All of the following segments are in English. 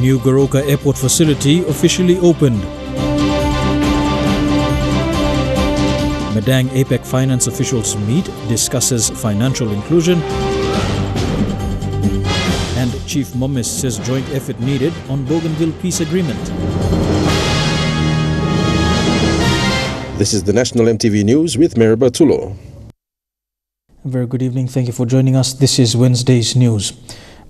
New Goroka Airport facility officially opened. Madang APEC finance officials meet, discusses financial inclusion. And Chief Momis says joint effort needed on Bougainville Peace Agreement. This is the National EMTV News with Melora Market. A very good evening. Thank you for joining us. This is Wednesday's news.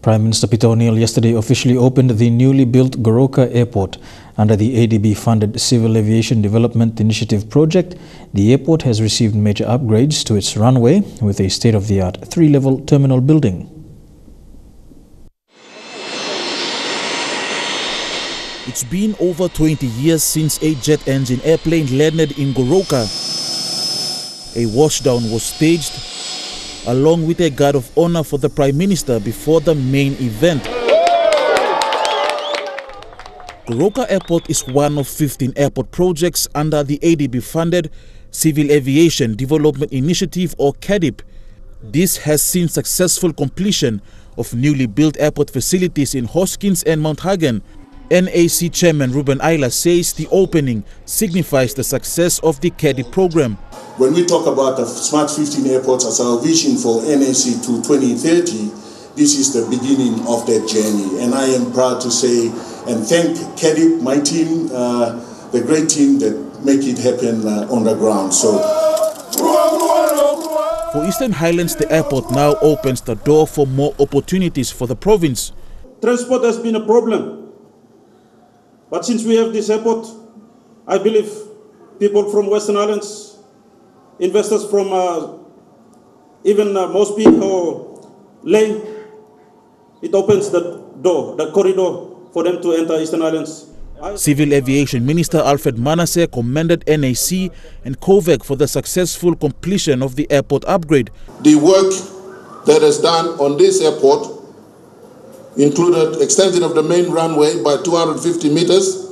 Prime Minister Peter O'Neill yesterday officially opened the newly built Goroka Airport. Under the ADB-funded Civil Aviation Development Initiative project, the airport has received major upgrades to its runway with a state-of-the-art 3-level terminal building. It's been over 20 years since a jet engine airplane landed in Goroka. A washdown was staged along with a guard of honor for the Prime Minister before the main event. Goroka Airport is one of 15 airport projects under the ADB-funded Civil Aviation Development Initiative or CADIP. This has seen successful completion of newly built airport facilities in Hoskins and Mount Hagen. NAC Chairman Ruben Ayla says the opening signifies the success of the CADIP program. When we talk about the Smart 15 airports as our vision for NAC to 2030, this is the beginning of that journey. And I am proud to say and thank CADIP, my team, the great team that make it happen on the ground. So, for Eastern Highlands, the airport now opens the door for more opportunities for the province. Transport has been a problem. But since we have this airport, I believe people from Western Islands, investors from even Mosby or Lane, it opens the door, the corridor for them to enter Eastern Islands. Civil Aviation Minister Alfred Manasseh commended NAC and COVAC for the successful completion of the airport upgrade. The work that is done on this airport included extension of the main runway by 250 meters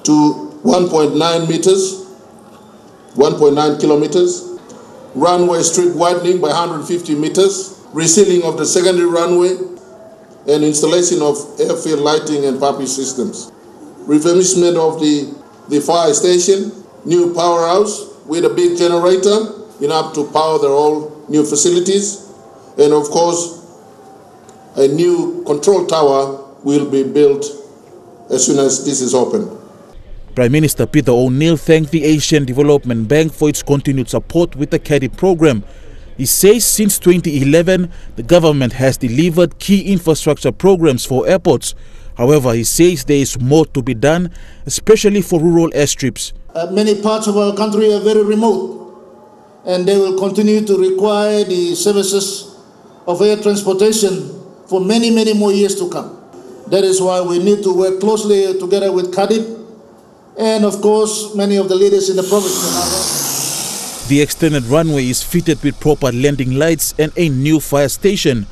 to 1.9 meters, 1.9 kilometers, runway strip widening by 150 meters, resealing of the secondary runway, and installation of airfield lighting and PAPI systems. Refurbishment of the fire station, new powerhouse with a big generator enough to power their all new facilities, and of course, a new control tower will be built as soon as this is open. Prime Minister Peter O'Neill thanked the Asian Development Bank for its continued support with the CADIP program. He says since 2011, the government has delivered key infrastructure programs for airports. However, he says there is more to be done, especially for rural airstrips. Many parts of our country are very remote, and they will continue to require the services of air transportation for many, many more years to come. That is why we need to work closely together with CADIP and, of course, many of the leaders in the province. The extended runway is fitted with proper landing lights and a new fire station.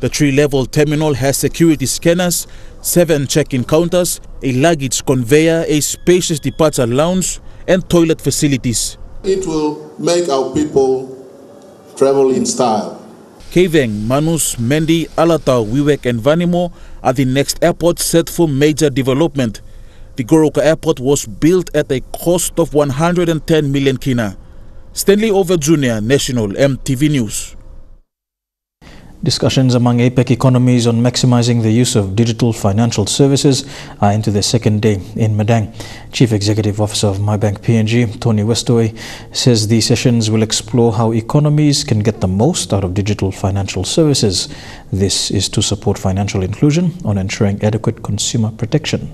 The 3-level terminal has security scanners, 7 check-in counters, a luggage conveyor, a spacious departure lounge, and toilet facilities. It will make our people travel in style. Kaveng, Manus, Mendi, Alatau, Wewak and Vanimo are the next airports set for major development. The Goroka Airport was built at a cost of 110 million kina. Stanley Over Jr., National EMTV News. Discussions among APEC economies on maximizing the use of digital financial services are into their second day in Madang. Chief Executive Officer of MyBank PNG, Tony Westaway, says these sessions will explore how economies can get the most out of digital financial services. This is to support financial inclusion on ensuring adequate consumer protection.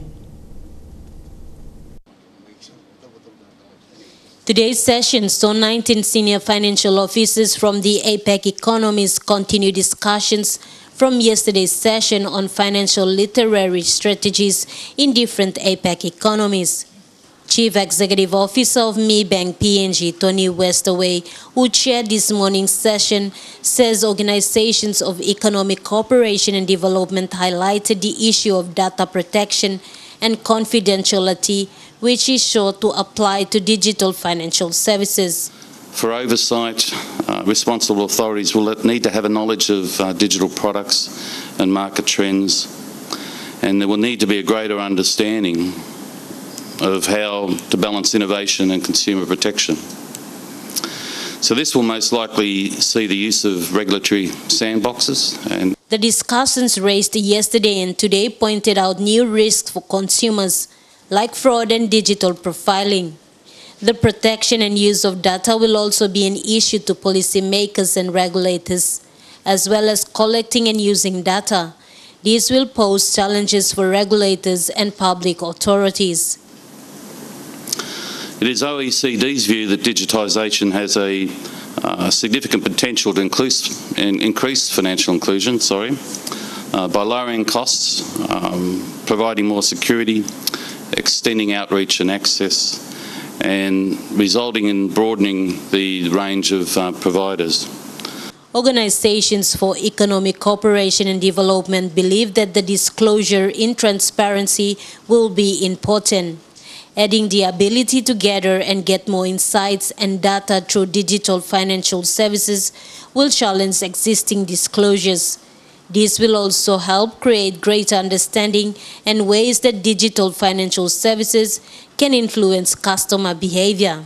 Today's session saw 19 senior financial officers from the APEC economies continue discussions from yesterday's session on financial literary strategies in different APEC economies. Chief Executive Officer of MyBank PNG, Tony Westaway, who chaired this morning's session, says organizations of economic cooperation and development highlighted the issue of data protection and confidentiality, which is sure to apply to digital financial services. For oversight, responsible authorities will need to have a knowledge of digital products and market trends and there will need to be a greater understanding of how to balance innovation and consumer protection. So this will most likely see the use of regulatory sandboxes. And the discussions raised yesterday and today pointed out new risks for consumers, like fraud and digital profiling. The protection and use of data will also be an issue to policymakers and regulators, as well as collecting and using data. These will pose challenges for regulators and public authorities. It is OECD's view that digitisation has a significant potential to increase financial inclusion, by lowering costs, providing more security, extending outreach and access, and resulting in broadening the range of providers. Organizations for Economic Cooperation and Development believe that the disclosure in transparency will be important. Adding the ability to gather and get more insights and data through digital financial services will challenge existing disclosures. This will also help create greater understanding and ways that digital financial services can influence customer behavior.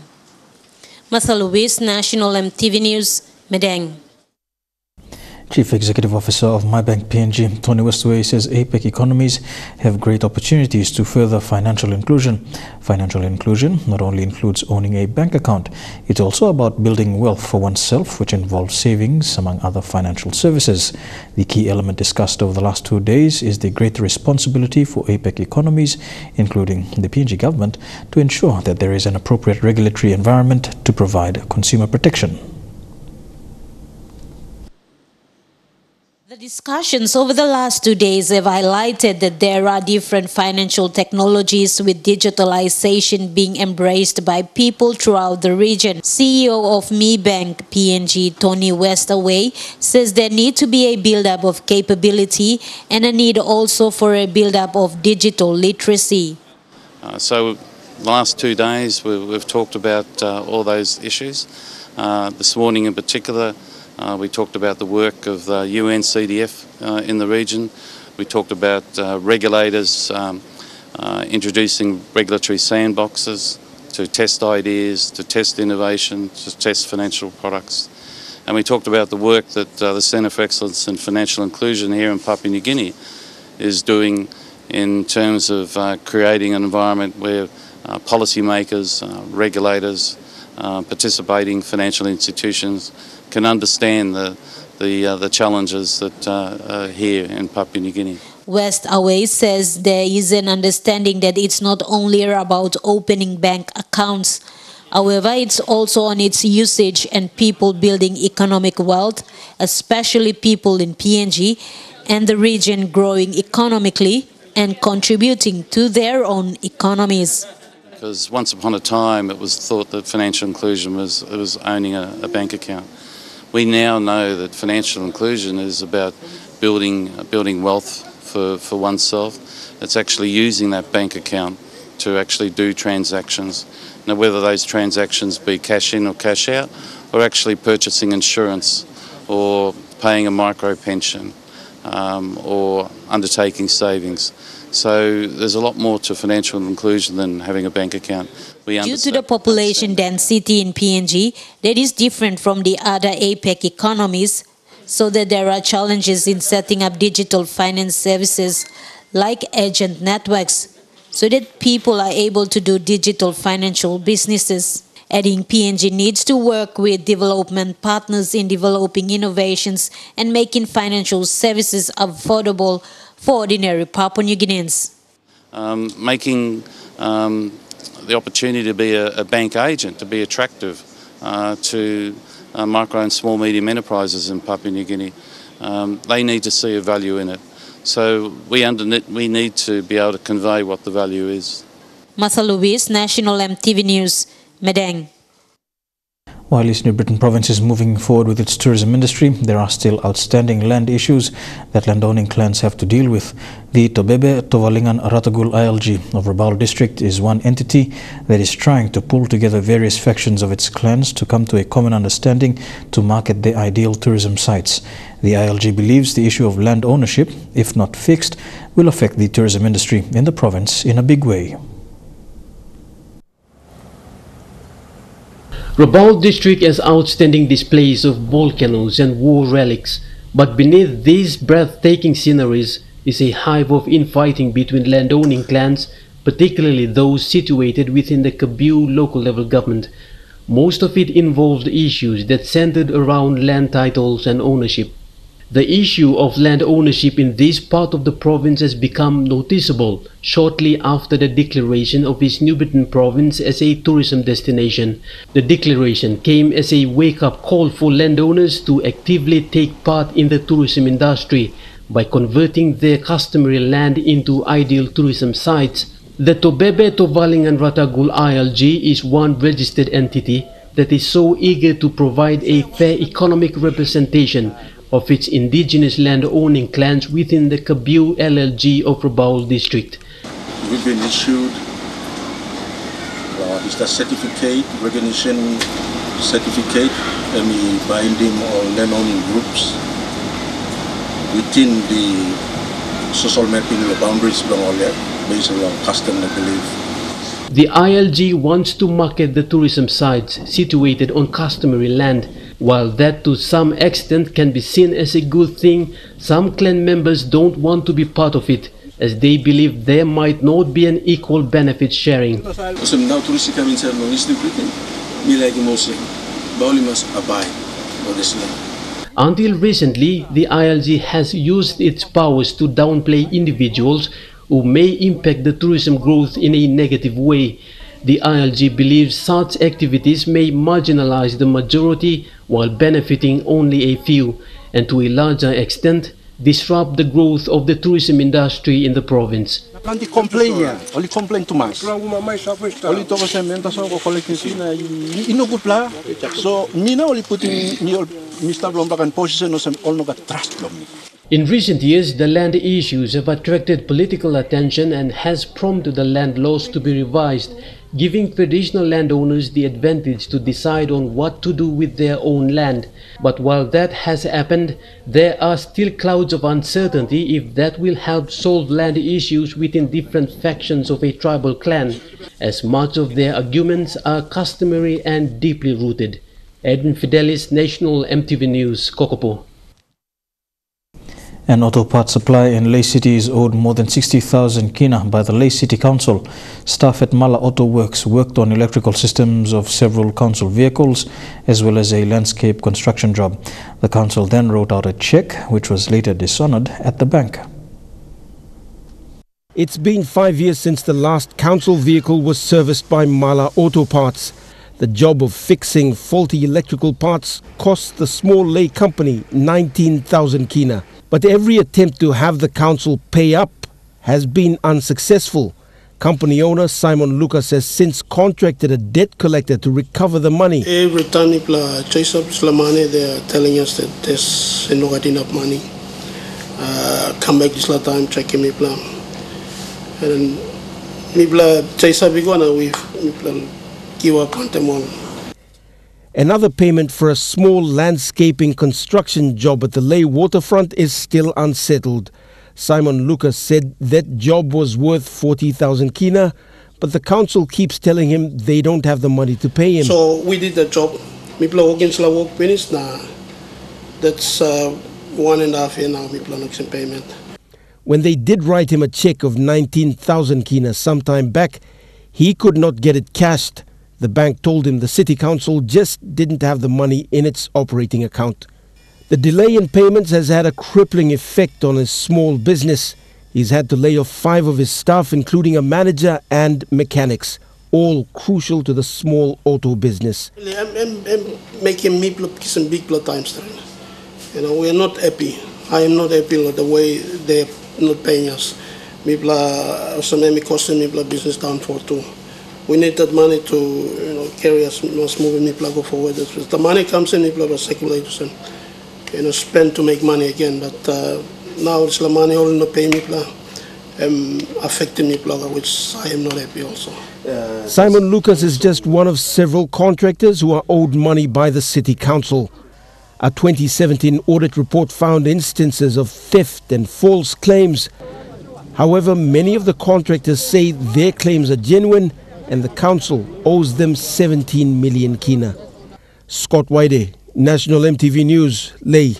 Martha Luis, National EMTV News, Madang. Chief Executive Officer of MyBank PNG, Tony Westaway, says APEC economies have great opportunities to further financial inclusion. Financial inclusion not only includes owning a bank account, it's also about building wealth for oneself, which involves savings, among other financial services. The key element discussed over the last 2 days is the great responsibility for APEC economies, including the PNG government, to ensure that there is an appropriate regulatory environment to provide consumer protection. The discussions over the last 2 days have highlighted that there are different financial technologies, with digitalization being embraced by people throughout the region. CEO of MyBank PNG, Tony Westaway, says there need to be a build-up of capability and a need also for a build-up of digital literacy. So the last 2 days we've talked about all those issues. This morning in particular, we talked about the work of the UN CDF in the region. We talked about regulators introducing regulatory sandboxes to test ideas, to test innovation, to test financial products. And we talked about the work that the Centre for Excellence in Financial Inclusion here in Papua New Guinea is doing in terms of creating an environment where policymakers, regulators, participating financial institutions can understand the challenges that are here in Papua New Guinea. Westaway says there is an understanding that it's not only about opening bank accounts. However, it's also on its usage and people building economic wealth, especially people in PNG and the region growing economically and contributing to their own economies. Because once upon a time it was thought that financial inclusion was owning a bank account. We now know that financial inclusion is about building wealth for oneself. It's actually using that bank account to actually do transactions. Now, whether those transactions be cash in or cash out, or actually purchasing insurance, or paying a micro pension, or undertaking savings. So there's a lot more to financial inclusion than having a bank account. Due to the population density in PNG that is different from the other APEC economies, so that there are challenges in setting up digital finance services like agent networks, so that people are able to do digital financial businesses. Adding, PNG needs to work with development partners in developing innovations and making financial services affordable for ordinary Papua New Guineans. Making the opportunity to be a bank agent, to be attractive to micro and small medium enterprises in Papua New Guinea. They need to see a value in it. So we need to be able to convey what the value is. Martha Luis, National EMTV News, Madang. While East New Britain Province is moving forward with its tourism industry, there are still outstanding land issues that landowning clans have to deal with. The Tobebe Tovalingan Ratagul ILG of Rabaul District is one entity that is trying to pull together various factions of its clans to come to a common understanding to market their ideal tourism sites. The ILG believes the issue of land ownership, if not fixed, will affect the tourism industry in the province in a big way. Rabaul District has outstanding displays of volcanoes and war relics, but beneath these breathtaking sceneries is a hive of infighting between landowning clans, particularly those situated within the Kago local level government. Most of it involved issues that centered around land titles and ownership. The issue of land ownership in this part of the province has become noticeable shortly after the declaration of East New Britain Province as a tourism destination. The declaration came as a wake-up call for landowners to actively take part in the tourism industry by converting their customary land into ideal tourism sites. The Tobebe Tovalingan Ratagul ILG is one registered entity that is so eager to provide a fair economic representation of its indigenous land-owning clans within the Kago LLG of Rabaul District. We've been issued the certificate, recognition certificate, binding all land-owning groups within the social mapping, the boundaries based around custom, I believe. The ILG wants to market the tourism sites situated on customary land. While that to some extent can be seen as a good thing, some clan members don't want to be part of it, as they believe there might not be an equal benefit sharing. So now tourists come inside East New Britain, me like Muslim, but only must abide for this land. Until recently, the ILG has used its powers to downplay individuals who may impact the tourism growth in a negative way. The ILG believes such activities may marginalize the majority while benefiting only a few, and to a larger extent, disrupt the growth of the tourism industry in the province. Only complain too much. Only talk about collecting so me now only putting Mr. Blomberg position all no got trust from me. In recent years, the land issues have attracted political attention and has prompted the land laws to be revised, giving traditional landowners the advantage to decide on what to do with their own land. But while that has happened, there are still clouds of uncertainty if that will help solve land issues within different factions of a tribal clan, as much of their arguments are customary and deeply rooted. Edwin Fidelis, National EMTV News, Kokopo. An auto part supply in Leh City is owed more than 60,000 kina by the Leh City Council. Staff at Mala Auto Works worked on electrical systems of several council vehicles as well as a landscape construction job. The council then wrote out a cheque which was later dishonored at the bank. It's been 5 years since the last council vehicle was serviced by Mala Auto Parts. The job of fixing faulty electrical parts cost the small Leh company 19,000 kina. But every attempt to have the council pay up has been unsuccessful. Company owner Simon Lucas has since contracted a debt collector to recover the money. Every time people chase up the money, they are telling us that there's not enough money. Come back this time, check me plan. And people chase up we give up on them all. Another payment for a small landscaping construction job at the Leh waterfront is still unsettled. Simon Lucas said that job was worth 40,000 kina, but the council keeps telling him they don't have the money to pay him. So we did the job. People working work finished now. That's 1.5 years now. People are not payment. When they did write him a check of 19,000 kina some time back, he could not get it cashed. The bank told him the city council just didn't have the money in its operating account. The delay in payments has had a crippling effect on his small business. He's had to lay off 5 of his staff, including a manager and mechanics, all crucial to the small auto business. I'm making me some big times. We are not happy. I am not happy with the way they're not paying us. People are costing me business down for too. we need that money to carry us moving Niplago forward. The money comes in Niplago circulates and spend to make money again. But now it's the money only not pay Nipla, affecting Niplago, which I am not happy also. Simon Lucas is just one of several contractors who are owed money by the City Council. A 2017 audit report found instances of theft and false claims. However, many of the contractors say their claims are genuine and the council owes them 17 million kina. Scott Waide, National MTV News, Leh.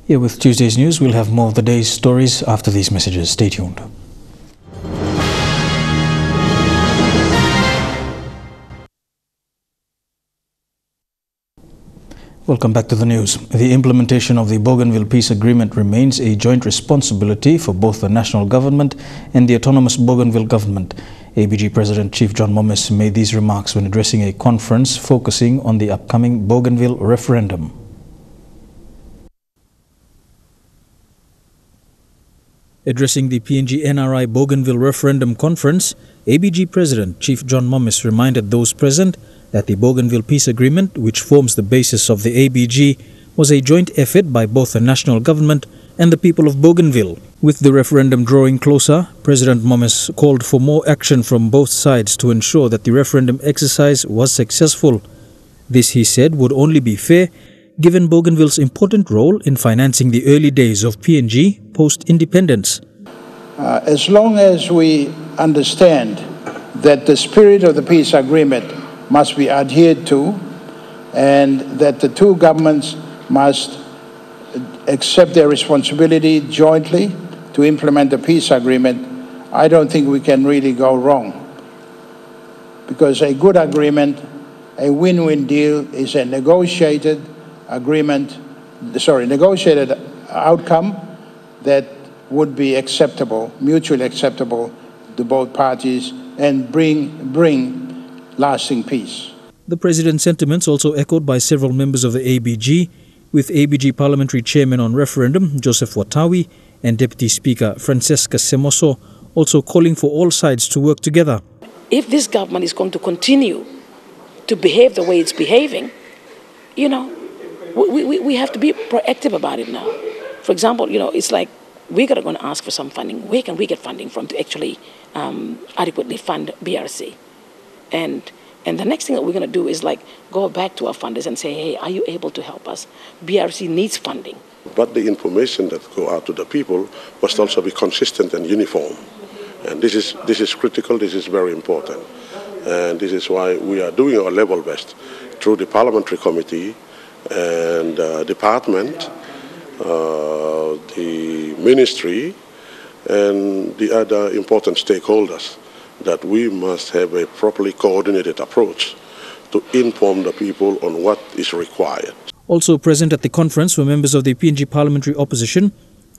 Here with Tuesday's news, we'll have more of the day's stories after these messages. Stay tuned. Welcome back to the news. The implementation of the Bougainville Peace Agreement remains a joint responsibility for both the national government and the autonomous Bougainville government. ABG President Chief John Momis made these remarks when addressing a conference focusing on the upcoming Bougainville referendum. Addressing the PNG NRI Bougainville referendum conference, ABG President Chief John Momis reminded those present that the Bougainville Peace Agreement, which forms the basis of the ABG, was a joint effort by both the national government and the people of Bougainville. With the referendum drawing closer, President Momis called for more action from both sides to ensure that the referendum exercise was successful. This, he said, would only be fair given Bougainville's important role in financing the early days of PNG post-independence. As long as we understand that the spirit of the peace agreement must be adhered to and that the two governments must accept their responsibility jointly to implement the peace agreement, I don't think we can really go wrong. Because a good agreement, a win-win deal, is a negotiated outcome that would be acceptable, mutually acceptable to both parties and bring lasting peace. The President's sentiments also echoed by several members of the ABG, with ABG Parliamentary Chairman on Referendum Joseph Watawi and Deputy Speaker Francesca Semoso also calling for all sides to work together. If this government is going to continue to behave the way it's behaving, we have to be proactive about it now. For example, it's like we're going to ask for some funding. Where can we get funding from to actually adequately fund BRC? And the next thing that we're going to do is go back to our funders and say, hey, are you able to help us? BRC needs funding. But the information that go out to the people must also be consistent and uniform. And this is critical, this is very important. And this is why we are doing our level best through the Parliamentary Committee and Department, the Ministry, and the other important stakeholders, that we must have a properly coordinated approach to inform the people on what is required. Also present at the conference were members of the PNG Parliamentary Opposition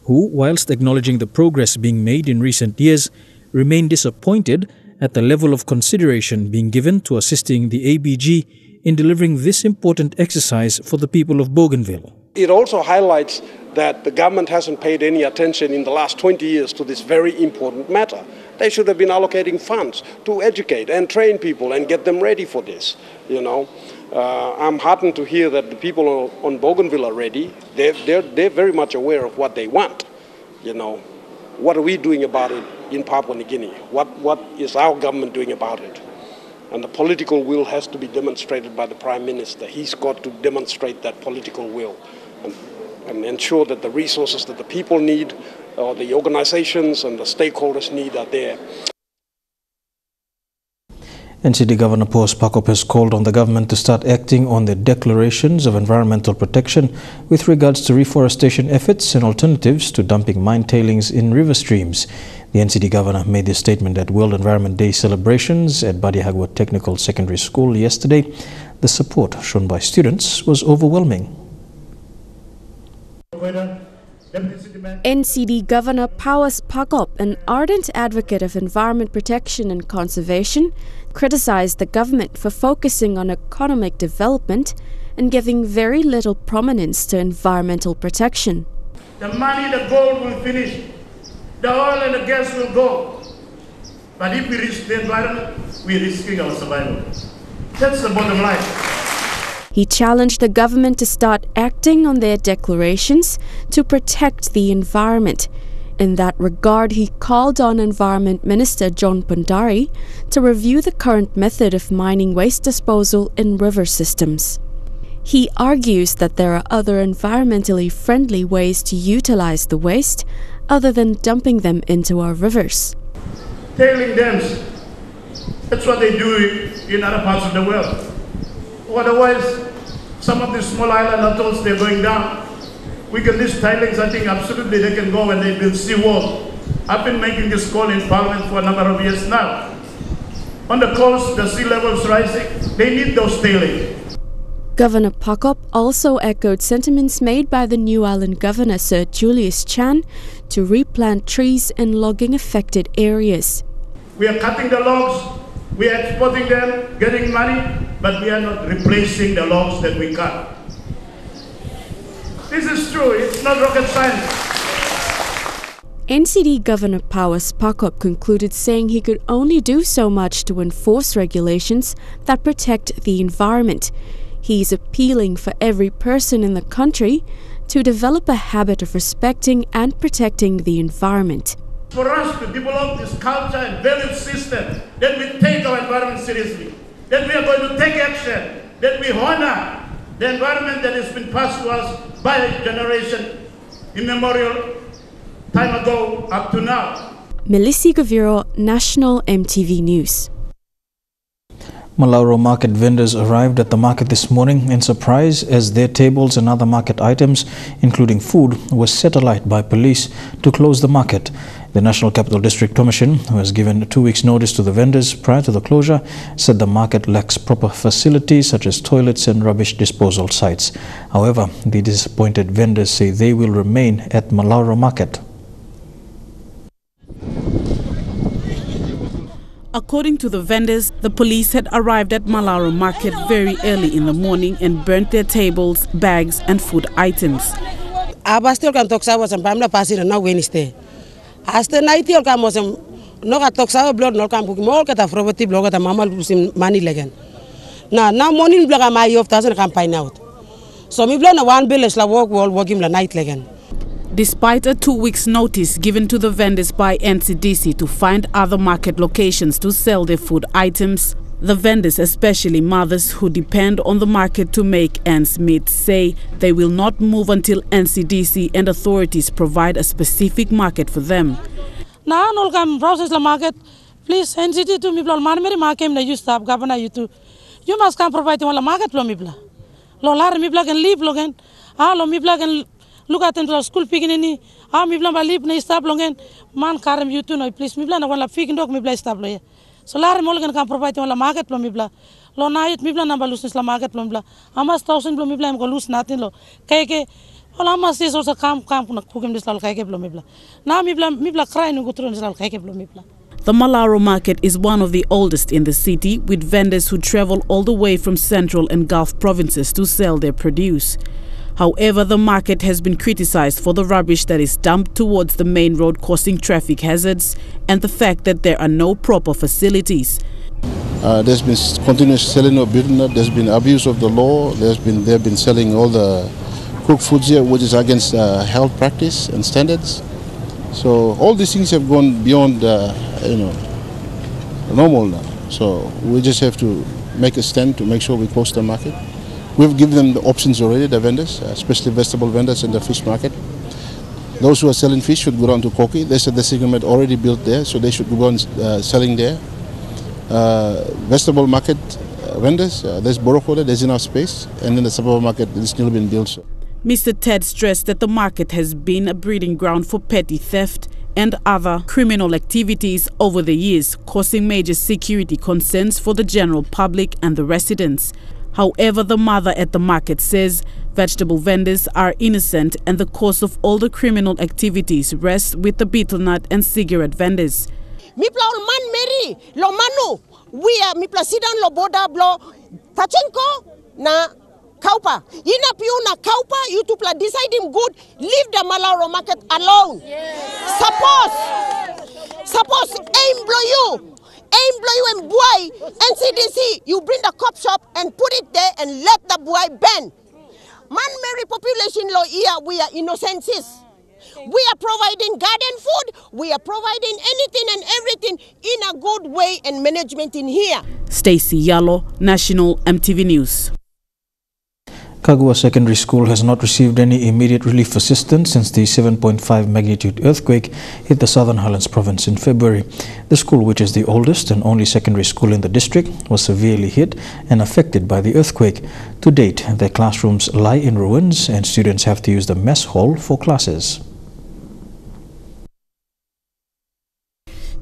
who, whilst acknowledging the progress being made in recent years, remain disappointed at the level of consideration being given to assisting the ABG in delivering this important exercise for the people of Bougainville. It also highlights that the government hasn't paid any attention in the last 20 years to this very important matter. They should have been allocating funds to educate and train people and get them ready for this. I'm heartened to hear that the people on Bougainville are ready. They're very much aware of what they want. What are we doing about it in Papua New Guinea? What is our government doing about it? And the political will has to be demonstrated by the Prime Minister. He's got to demonstrate that political will and ensure that the resources that the people need, or the organizations and the stakeholders need, are there. NCD Governor Paul Pakop has called on the government to start acting on the declarations of environmental protection with regards to reforestation efforts and alternatives to dumping mine tailings in river streams. The NCD Governor made this statement at World Environment Day celebrations at Badiagwa Technical Secondary School yesterday. The support shown by students was overwhelming. NCD Governor Pauas Pakop, an ardent advocate of environment protection and conservation, criticized the government for focusing on economic development and giving very little prominence to environmental protection. The money, the gold will finish. The oil and the gas will go. But if we risk the environment, we're risking our survival. That's the bottom line. He challenged the government to start acting on their declarations to protect the environment. In that regard, he called on Environment Minister John Pandari to review the current method of mining waste disposal in river systems. He argues that there are other environmentally friendly ways to utilize the waste other than dumping them into our rivers. Tailing dams, that's what they do in other parts of the world. Otherwise, some of these small island atolls, they're going down. We can list tailings, I think absolutely they can go and they build seawall. I've been making this call in Parliament for a number of years now. On the coast, the sea level's rising, they need those tailings. Governor Pakop also echoed sentiments made by the New Island Governor Sir Julius Chan to replant trees in logging-affected areas. We are cutting the logs, we are exporting them, getting money, but we are not replacing the logs that we cut. This is true, it's not rocket science. NCD Governor Powers Pakop concluded saying he could only do so much to enforce regulations that protect the environment. He is appealing for every person in the country to develop a habit of respecting and protecting the environment. For us to develop this culture and value system, that we take our environment seriously, that we are going to take action, that we honor the environment that has been passed to us by a generation immemorial, time ago up to now. Melissa Gaviro, National EMTV News. Melora Market vendors arrived at the market this morning in surprise as their tables and other market items, including food, were set alight by police to close the market. The National Capital District Commission, who has given 2 weeks' notice to the vendors prior to the closure, said the market lacks proper facilities such as toilets and rubbish disposal sites. However, the disappointed vendors say they will remain at Melora Market. According to the vendors, the police had arrived at Melora Market very early in the morning and burnt their tables, bags and food items. Despite a 2 weeks notice given to the vendors by NCDC to find other market locations to sell their food items, the vendors, especially mothers who depend on the market to make ends meet, say they will not move until NCDC and authorities provide a specific market for them. Please, NCDC to me, you must come provide the market for me. Lolar me plug and leave logan. Lo me plug and look at the school picking. Me plug leave na stop logan. Man carry you to no please me plan one fig dog me play stop lawyer. So Larry Mulligan can provide the market for me. Lo night me plan number loses la market for me. Amas 1,000 me plan go lose nothing lo. Keke. All Amas is also come cook him this little keke for me. Now me plan crying and go through this little keke for me. The Melora Market is one of the oldest in the city, with vendors who travel all the way from Central and Gulf provinces to sell their produce. However, the market has been criticized for the rubbish that is dumped towards the main road, causing traffic hazards, and the fact that there are no proper facilities. There's been continuous selling of building, there's been abuse of the law, they've been selling all the cooked foods here, which is against health practice and standards. So all these things have gone beyond, normal now. So we just have to make a stand to make sure we close the market. We've given them the options already, the vendors, especially vegetable vendors in the fish market. Those who are selling fish should go down to Koki. They said the segment already built there, so they should go on selling there. Vegetable market vendors, there's Goroka, there's enough space, and then the suburban market is still being built. So. Mr. Ted stressed that the market has been a breeding ground for petty theft and other criminal activities over the years, causing major security concerns for the general public and the residents. However, the mother at the market says vegetable vendors are innocent and the cause of all the criminal activities rests with the betel nut and cigarette vendors. Mipla man Mary, lo manu, we are mipla sidan lo boda blo, tachenko na kaupa. Ina piuna kaupa, you to pla decide him good, leave the Melora Market alone. suppose aim blow you and boy, NCDC, you bring the cop shop and put it there and let the boy bend. Man, Mary population law here, we are innocences. We are providing garden food, we are providing anything and everything in a good way and management in here. Stacey Yalo, National EMTV News. Kago Secondary School has not received any immediate relief assistance since the 7.5 magnitude earthquake hit the Southern Highlands province in February. The school, which is the oldest and only secondary school in the district, was severely hit and affected by the earthquake. To date, their classrooms lie in ruins and students have to use the mess hall for classes.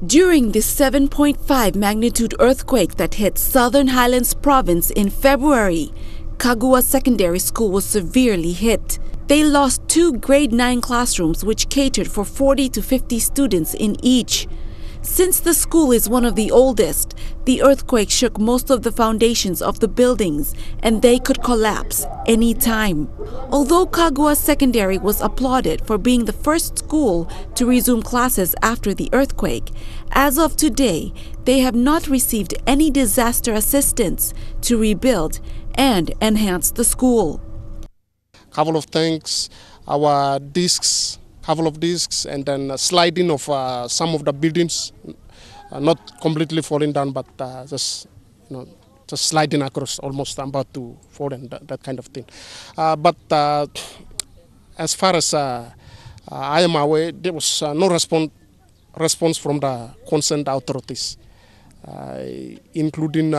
During the 7.5 magnitude earthquake that hit Southern Highlands province in February, Kago Secondary School was severely hit. They lost 2 grade 9 classrooms which catered for 40 to 50 students in each. Since the school is one of the oldest, the earthquake shook most of the foundations of the buildings and they could collapse any time. Although Kago Secondary was applauded for being the first school to resume classes after the earthquake, as of today, they have not received any disaster assistance to rebuild and enhance the school. Couple of things, our discs, couple of discs, and then sliding of some of the buildings, not completely falling down, but just sliding across, almost about to fall and that kind of thing. But as far as I am aware, there was no response from the concerned authorities, including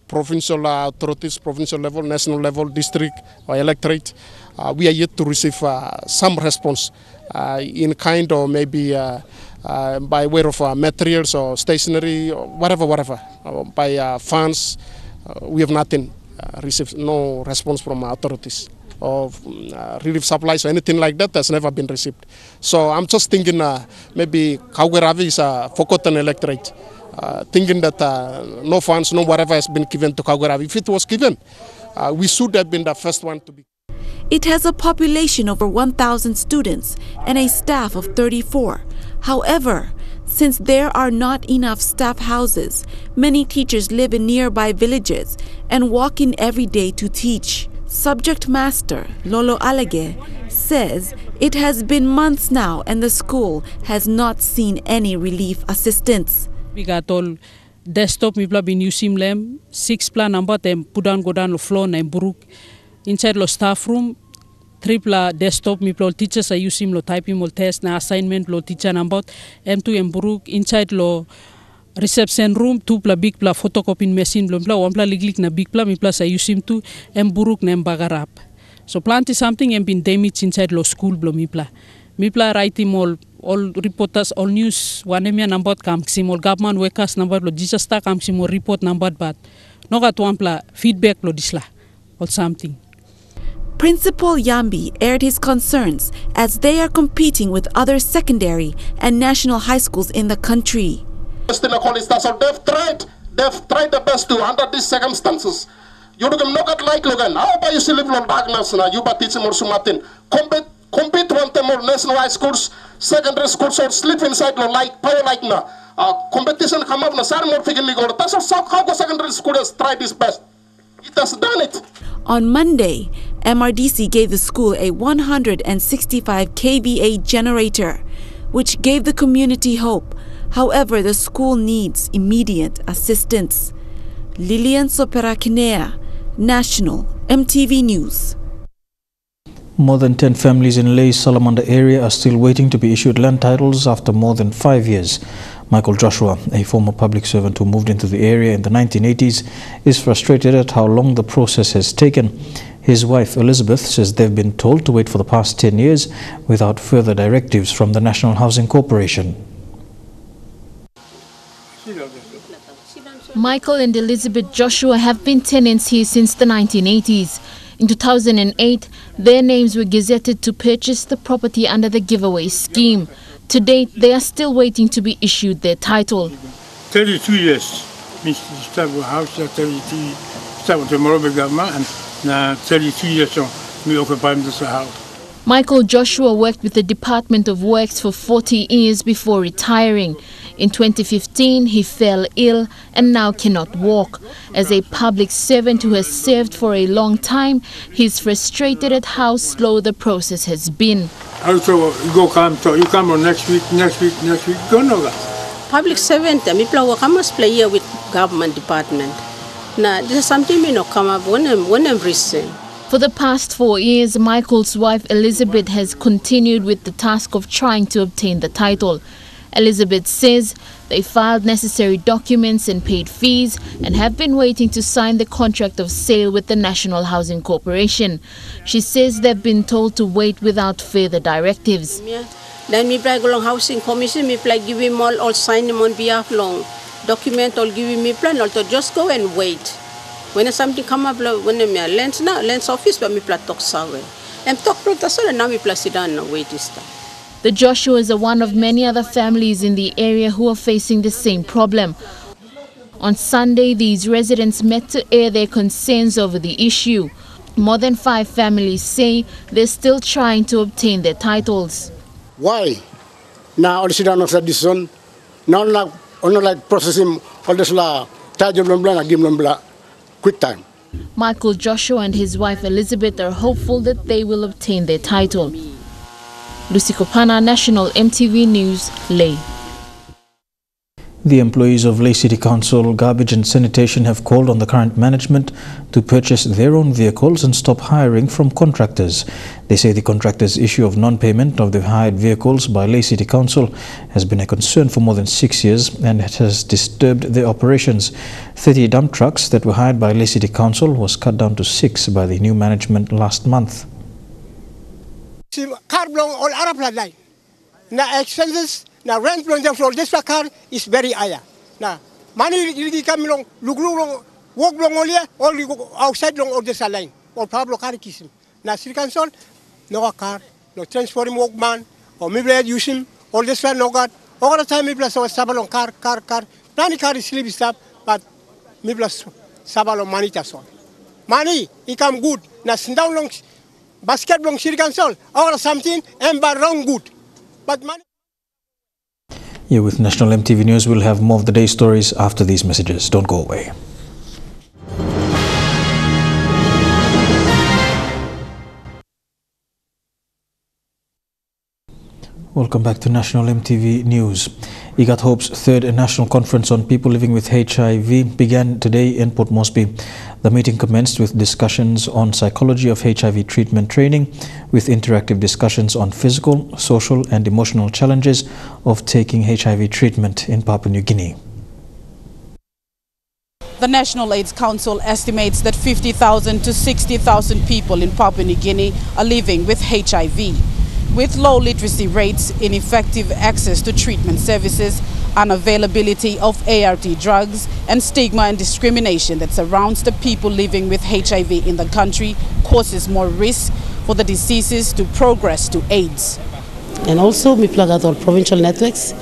provincial authorities, provincial level, national level, district or electorate. We are yet to receive some response in kind or maybe by way of materials or stationery or whatever, by funds. We have nothing received, no response from authorities of relief supplies or anything like that has never been received. So I'm just thinking maybe Kago is a forgotten electorate. Thinking that no funds, no whatever has been given to Kago. If it was given, we should have been the first one to be. It has a population of over 1,000 students and a staff of 34. However, since there are not enough staff houses, many teachers live in nearby villages and walk in every day to teach. Subject Master Lolo Alage says it has been months now and the school has not seen any relief assistance. We got all desktop mi bin usim lem 6 plan number tem pudan godan lo floor na buruk inside lo staff room triple desktop mi plo teachers I usim lo typing mo test na assignment lo teacher number m2 em buruk inside lo reception room 2 pla big pla photocopying machine lo pla 1 pla liglik na big pla mi plus I usim tu em buruk na bagarap so plant is something em been damaged inside lo school blo mi pla writing all reporters, all news, wanemia number kam all government workers number lo Jesus ta kam all report number but no got one pla feedback lo disla or something. Principal Yambi aired his concerns as they are competing with other secondary and national high schools in the country. They've tried the best to under these circumstances. You don't know like Logan. How about you still live on darkness now? You but teach more sumatin. Compete one time more national high schools, secondary schools, or sleep inside or like power like na. Competition come up na sar more figure go. That's how secondary school has tried its best. It has done it. On Monday, MRDC gave the school a 165 kVA generator, which gave the community hope. However, the school needs immediate assistance. Lilian Soperakinea, National EMTV News. More than 10 families in Lae's Salamander area are still waiting to be issued land titles after more than 5 years. Michael Joshua, a former public servant who moved into the area in the 1980s, is frustrated at how long the process has taken. His wife Elizabeth says they've been told to wait for the past 10 years without further directives from the National Housing Corporation. Michael and Elizabeth Joshua have been tenants here since the 1980s. In 2008, their names were gazetted to purchase the property under the giveaway scheme. To date, they are still waiting to be issued their title. 32 years. Mr. Stable House, 32 Stable to Melora government, and 32 years me occupying this house. Michael Joshua worked with the Department of Works for 40 years before retiring. In 2015, he fell ill and now cannot walk. As a public servant who has served for a long time, he's frustrated at how slow the process has been. Also, you come on next week, go no. Public servant, I must play here with government department. Now, there's something me no come up when I'm recent. For the past 4 years, Michael's wife Elizabeth has continued with the task of trying to obtain the title. Elizabeth says they filed necessary documents and paid fees and have been waiting to sign the contract of sale with the National Housing Corporation. She says they've been told to wait without further directives. Then me play along housing commission, me play give him all sign him on behalf long. Document all give me plan, all to just go and wait. When something come up, when me lens office, but me play talk sorry. And talk protocol and now me play sit down and wait this time. The Joshuas are one of many other families in the area who are facing the same problem. On Sunday, these residents met to air their concerns over the issue. More than 5 families say they're still trying to obtain their titles. Why? Now, all sit down of this one. Now, like processing all this law, charge of blah, give them blah, quick time. Michael Joshua and his wife Elizabeth are hopeful that they will obtain their title. Lucy Kopana, National EMTV News, Leh. The employees of Leh City Council Garbage and Sanitation have called on the current management to purchase their own vehicles and stop hiring from contractors. They say the contractors' issue of non-payment of the hired vehicles by Leh City Council has been a concern for more than 6 years and it has disturbed their operations. 30 dump trucks that were hired by Leh City Council was cut down to 6 by the new management last month. Car belong all Arab line. Now expenses, now rent belong for this car is very high. Now money you come along, look long, walk long all you go outside long all this line. Or Pablo car kiss. Now City Council, no car, no transporting workman, or maybe use him, all this one no God. All the time maybe so sabalong car. Nani car is sleepy stuff, but maybe sabalong money that's all. Money, it come good. Now sit down long. Basket long City Council or something and by wrong good. But money. Here with National EMTV News, we'll have more of the day's stories after these messages. Don't go away. Welcome back to National EMTV News. IGAT Hope's third national conference on people living with HIV began today in Port Moresby. The meeting commenced with discussions on psychology of HIV treatment training, with interactive discussions on physical, social and emotional challenges of taking HIV treatment in Papua New Guinea. The National AIDS Council estimates that 50,000 to 60,000 people in Papua New Guinea are living with HIV. With low literacy rates, ineffective access to treatment services, unavailability of ART drugs, and stigma and discrimination that surrounds the people living with HIV in the country causes more risk for the diseases to progress to AIDS. And also we plug out all provincial networks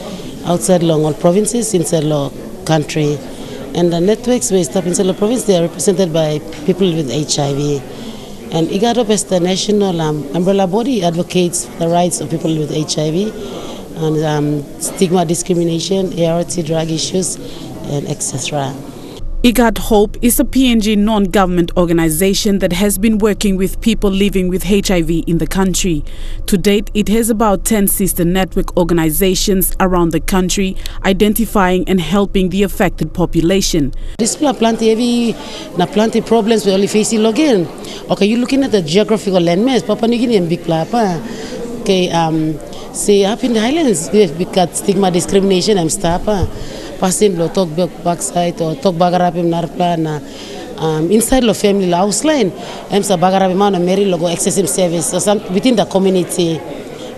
outside long all provinces inside the country. And the networks based up inside the province, they are represented by people with HIV. And IGADOP as the national umbrella body advocates the rights of people with HIV and stigma, discrimination, ART drug issues, and etc. IGAT Hope is a PNG non-government organization that has been working with people living with HIV in the country. To date, it has about 10 sister network organizations around the country, identifying and helping the affected population. This people are plenty problems we only facing again. Okay, you're looking at the geographical landmass, Papua New Guinea and Big Plapa. Okay, say up in the highlands, we got stigma, discrimination and stuff. Passing lo talk backside or talk bagarapim narpla na inside the family house line. Emsa bagarapim man marry logo excessive service or some within the community,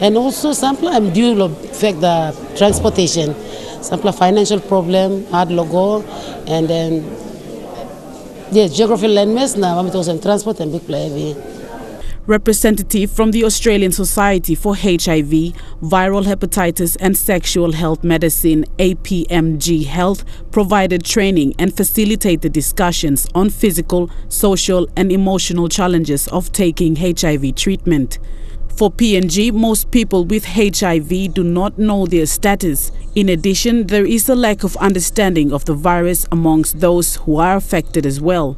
and also some due to affect the transportation, some financial problem, hard logo, and then geographical landmass na mamitos and transport and big play. Representative from the Australian Society for HIV, Viral Hepatitis and Sexual Health Medicine, APMG Health, provided training and facilitated discussions on physical, social and emotional challenges of taking HIV treatment. For PNG, most people with HIV do not know their status. In addition, there is a lack of understanding of the virus amongst those who are affected as well.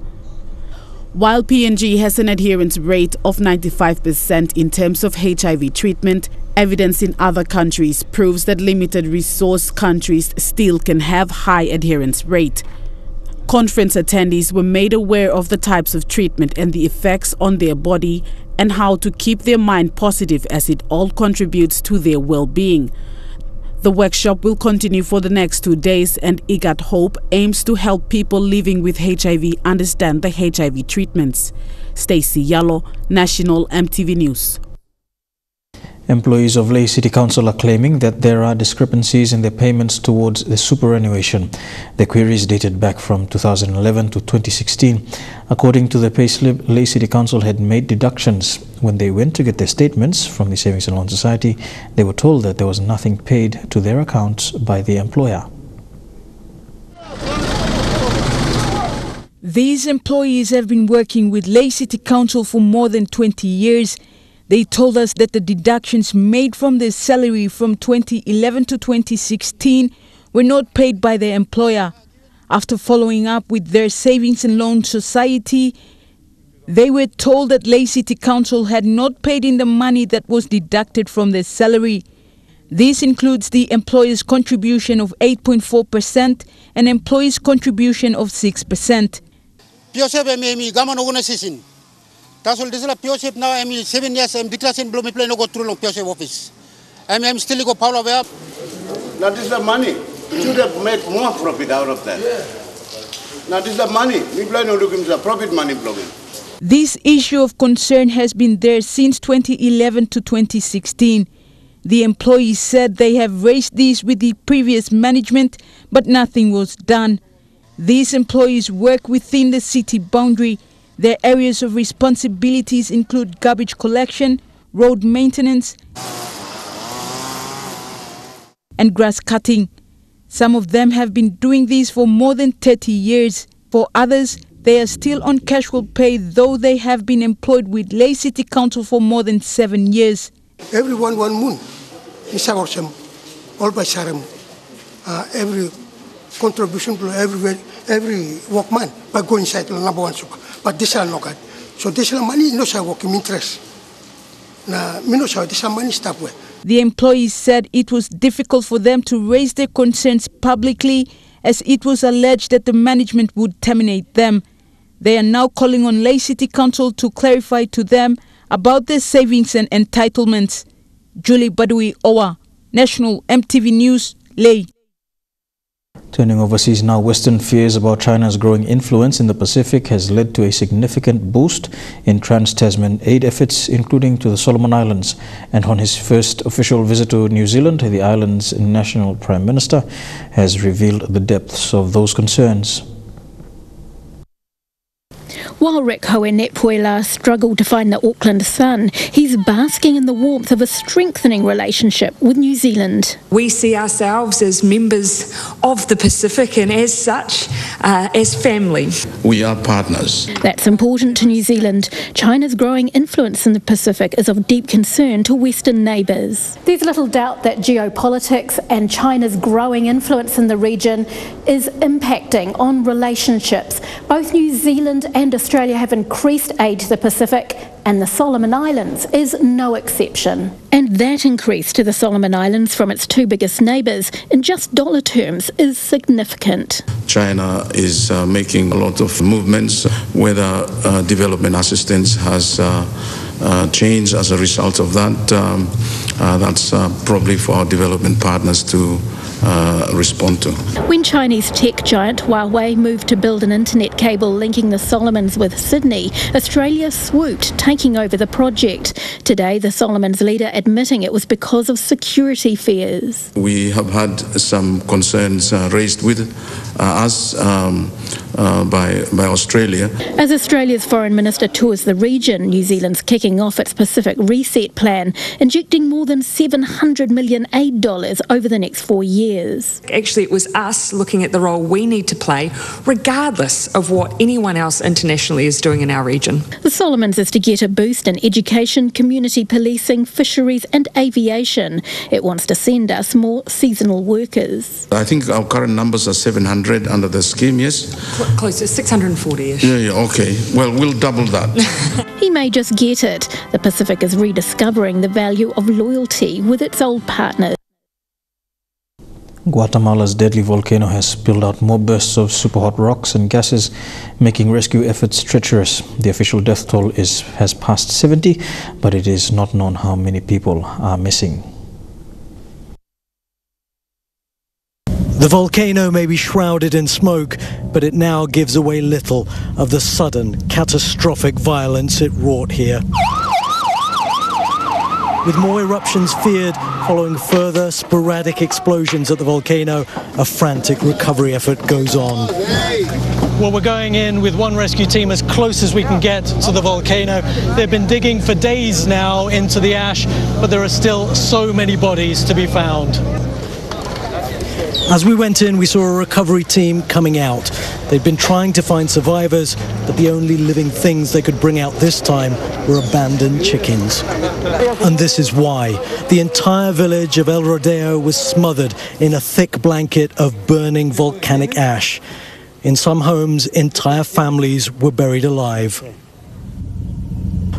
While PNG has an adherence rate of 95% in terms of HIV treatment, evidence in other countries proves that limited resource countries still can have high adherence rate. Conference attendees were made aware of the types of treatment and the effects on their body and how to keep their mind positive as it all contributes to their well-being. The workshop will continue for the next 2 days, and IGAT Hope aims to help people living with HIV understand the HIV treatments. Stacey Yalo, National EMTV News. Employees of Lihue City Council are claiming that there are discrepancies in their payments towards the superannuation. The queries dated back from 2011 to 2016. According to the payslip, Lihue City Council had made deductions. When they went to get their statements from the Savings and Loan Society, they were told that there was nothing paid to their accounts by the employer. These employees have been working with Lihue City Council for more than 20 years. They told us that the deductions made from their salary from 2011 to 2016 were not paid by their employer. After following up with their Savings and Loan Society, they were told that Lihue City Council had not paid in the money that was deducted from their salary. This includes the employer's contribution of 8.4% and employees' contribution of 6%. Tasol this la POSEP now I'm 7 years I'm declaring blow me play no go through long POSEP office. I'm still go power way up. Now this is the money. Should have made more profit out of that. Now this is the money. Me play no looking the profit money blowing. This issue of concern has been there since 2011 to 2016. The employees said they have raised these with the previous management, but nothing was done. These employees work within the city boundary. Their areas of responsibilities include garbage collection, road maintenance, and grass cutting. Some of them have been doing this for more than 30 years. For others, they are still on casual pay, though they have been employed with Lihue City Council for more than 7 years. Everyone 1 moon, all by Sharam. Every contribution to every workman by going inside the number 1 sook. But this is not good. So this is money no say working interest. Na me no say this money stop way. The employees said it was difficult for them to raise their concerns publicly, as it was alleged that the management would terminate them. They are now calling on Lihue City Council to clarify to them about their savings and entitlements. Julie Badui Owa, National EMTV News, Lihue. Turning overseas now, Western fears about China's growing influence in the Pacific has led to a significant boost in trans-Tasman aid efforts, including to the Solomon Islands. And on his first official visit to New Zealand, the island's national prime minister has revealed the depths of those concerns. While Rick Hoenepuela struggled to find the Auckland sun, he's basking in the warmth of a strengthening relationship with New Zealand. We see ourselves as members of the Pacific and as such, as family. We are partners. That's important to New Zealand. China's growing influence in the Pacific is of deep concern to Western neighbours. There's little doubt that geopolitics and China's growing influence in the region is impacting on relationships. Both New Zealand and Australia have increased aid to the Pacific, and the Solomon Islands is no exception. And that increase to the Solomon Islands from its 2 biggest neighbours in just dollar terms is significant. China is making a lot of movements, whether development assistance has changed as a result of that. That's probably for our development partners to respond to. When Chinese tech giant Huawei moved to build an internet cable linking the Solomons with Sydney, Australia swooped, taking over the project. Today, the Solomons leader admitting it was because of security fears. We have had some concerns raised with us by Australia. As Australia's Foreign Minister tours the region, New Zealand's kicking off its Pacific Reset Plan, injecting more than $700 million aid dollars over the next 4 years. Actually, it was us looking at the role we need to play, regardless of what anyone else internationally is doing in our region. The Solomons is to get a boost in education, community policing, fisheries and aviation. It wants to send us more seasonal workers. I think our current numbers are 700 under the scheme, yes? Close to 640-ish. Yeah, okay. Well, we'll double that. He may just get it. The Pacific is rediscovering the value of loyalty with its old partners. Guatemala's deadly volcano has spilled out more bursts of superhot rocks and gases, making rescue efforts treacherous. The official death toll has passed 70, but it is not known how many people are missing. The volcano may be shrouded in smoke, but it now gives away little of the sudden, catastrophic violence it wrought here. With more eruptions feared following further sporadic explosions at the volcano, a frantic recovery effort goes on. Well, we're going in with one rescue team as close as we can get to the volcano. They've been digging for days now into the ash, but there are still so many bodies to be found. As we went in, we saw a recovery team coming out. They'd been trying to find survivors, but the only living things they could bring out this time were abandoned chickens. And this is why. The entire village of El Rodeo was smothered in a thick blanket of burning volcanic ash. In some homes, entire families were buried alive.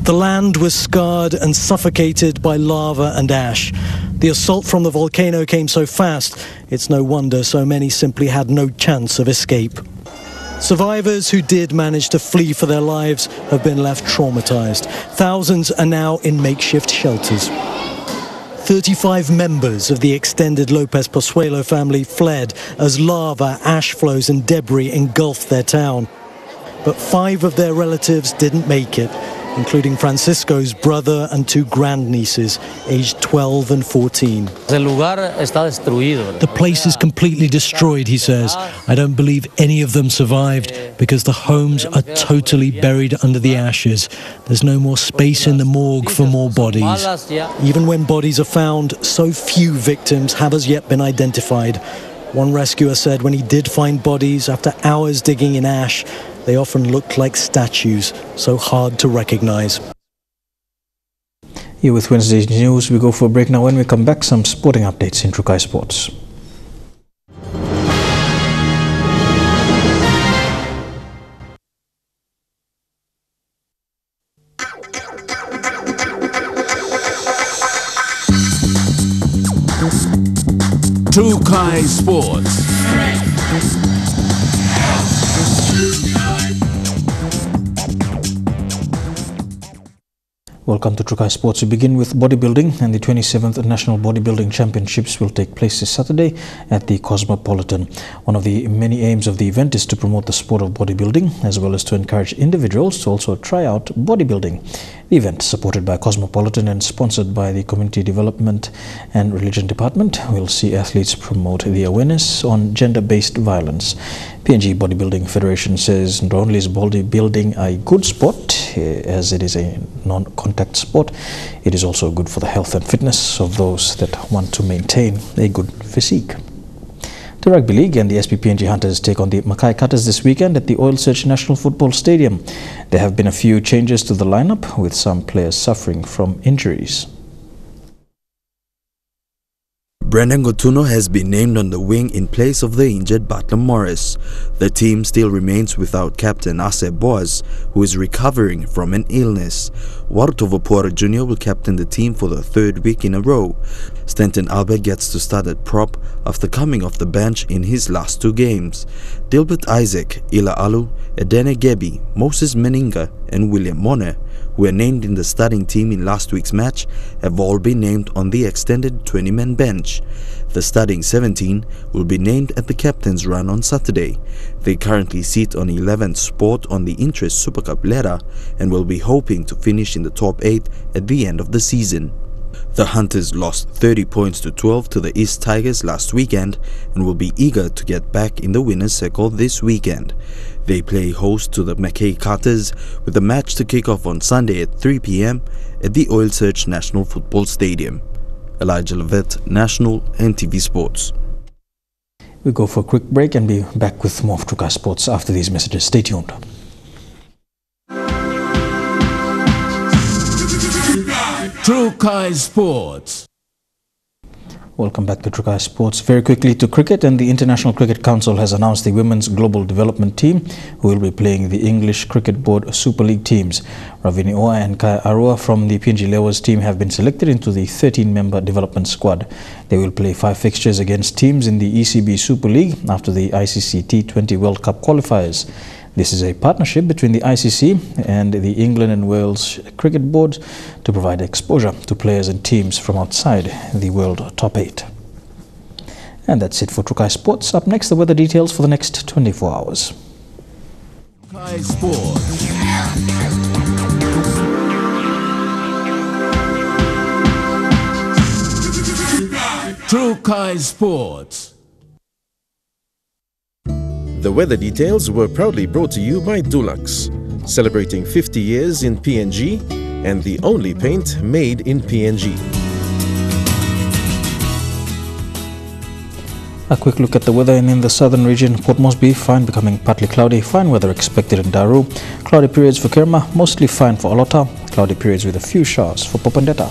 The land was scarred and suffocated by lava and ash. The assault from the volcano came so fast, it's no wonder so many simply had no chance of escape. Survivors who did manage to flee for their lives have been left traumatized. Thousands are now in makeshift shelters. 35 members of the extended Lopez Pozuelo family fled as lava, ash flows and debris engulfed their town. But 5 of their relatives didn't make it, including Francisco's brother and 2 grandnieces, aged 12 and 14. The place is completely destroyed, he says. I don't believe any of them survived because the homes are totally buried under the ashes. There's no more space in the morgue for more bodies. Even when bodies are found, so few victims have as yet been identified. One rescuer said when he did find bodies after hours digging in ash, they often looked like statues, so hard to recognize. Here with Wednesday's news, we go for a break now. When we come back, some sporting updates in Trukai Sports. Trukai Sports. Welcome to Trukai Sports. We begin with bodybuilding, and the 27th National Bodybuilding Championships will take place this Saturday at the Cosmopolitan. One of the many aims of the event is to promote the sport of bodybuilding, as well as to encourage individuals to also try out bodybuilding. The event, supported by Cosmopolitan and sponsored by the Community Development and Religion Department, will see athletes promote the awareness on gender-based violence. PNG Bodybuilding Federation says not only is bodybuilding a good sport, as it is a non-contact sport, it is also good for the health and fitness of those that want to maintain a good physique. The Rugby League and the SPPNG Hunters take on the Mackay Cutters this weekend at the Oil Search National Football Stadium. There have been a few changes to the lineup, with some players suffering from injuries. Brendan Gotuno has been named on the wing in place of the injured Butler Morris. The team still remains without captain Ase Boaz, who is recovering from an illness. Warutovopora Jr. will captain the team for the 3rd week in a row. Stanton Albert gets to start at prop after coming off the bench in his last 2 games. Dilbert Isaac, Ila Alu, Edene Gebi, Moses Meninga and William Moner, who were named in the starting team in last week's match, have all been named on the extended 20-man bench. The starting 17 will be named at the captain's run on Saturday. They currently sit on 11th spot on the Interest Super Cup ladder and will be hoping to finish in the top 8 at the end of the season. The Hunters lost 30 points to 12 to the East Tigers last weekend and will be eager to get back in the winner's circle this weekend. They play host to the Mackay Carters with the match to kick off on Sunday at 3 p.m. at the Oil Search National Football Stadium. Elijah Levitt, National EMTV Sports. We go for a quick break and be back with more of Trukai Sports after these messages. Stay tuned. Trukai Sports. Welcome back to Trukai Sports. Very quickly to cricket, and the International Cricket Council has announced the Women's Global Development Team who will be playing the English Cricket Board Super League teams. Ravini Oa and Kai Arua from the PNG Lewis team have been selected into the 13-member development squad. They will play 5 fixtures against teams in the ECB Super League after the ICC T20 World Cup qualifiers. This is a partnership between the ICC and the England and Wales Cricket Board to provide exposure to players and teams from outside the world top 8. And that's it for Trukai Sports. Up next, the weather details for the next 24 hours. Trukai Sports. Trukai Sports. The weather details were proudly brought to you by Dulux, celebrating 50 years in PNG and the only paint made in PNG. A quick look at the weather in the southern region. Port Moresby, fine, becoming partly cloudy. Fine weather expected in Daru. Cloudy periods for Kerma, mostly fine for Olota. Cloudy periods with a few showers for Popondetta.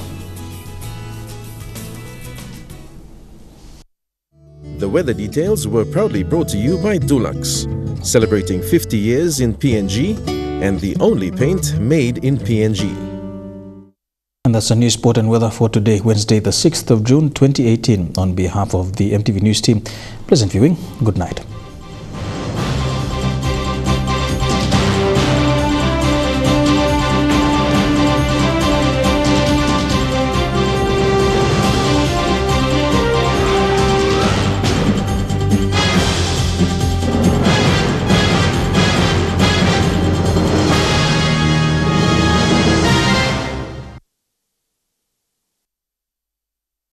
The weather details were proudly brought to you by Dulux, celebrating 50 years in PNG and the only paint made in PNG. And that's the news, sport and weather for today, Wednesday, the 6th of June, 2018. On behalf of the EMTV News team, pleasant viewing. Good night.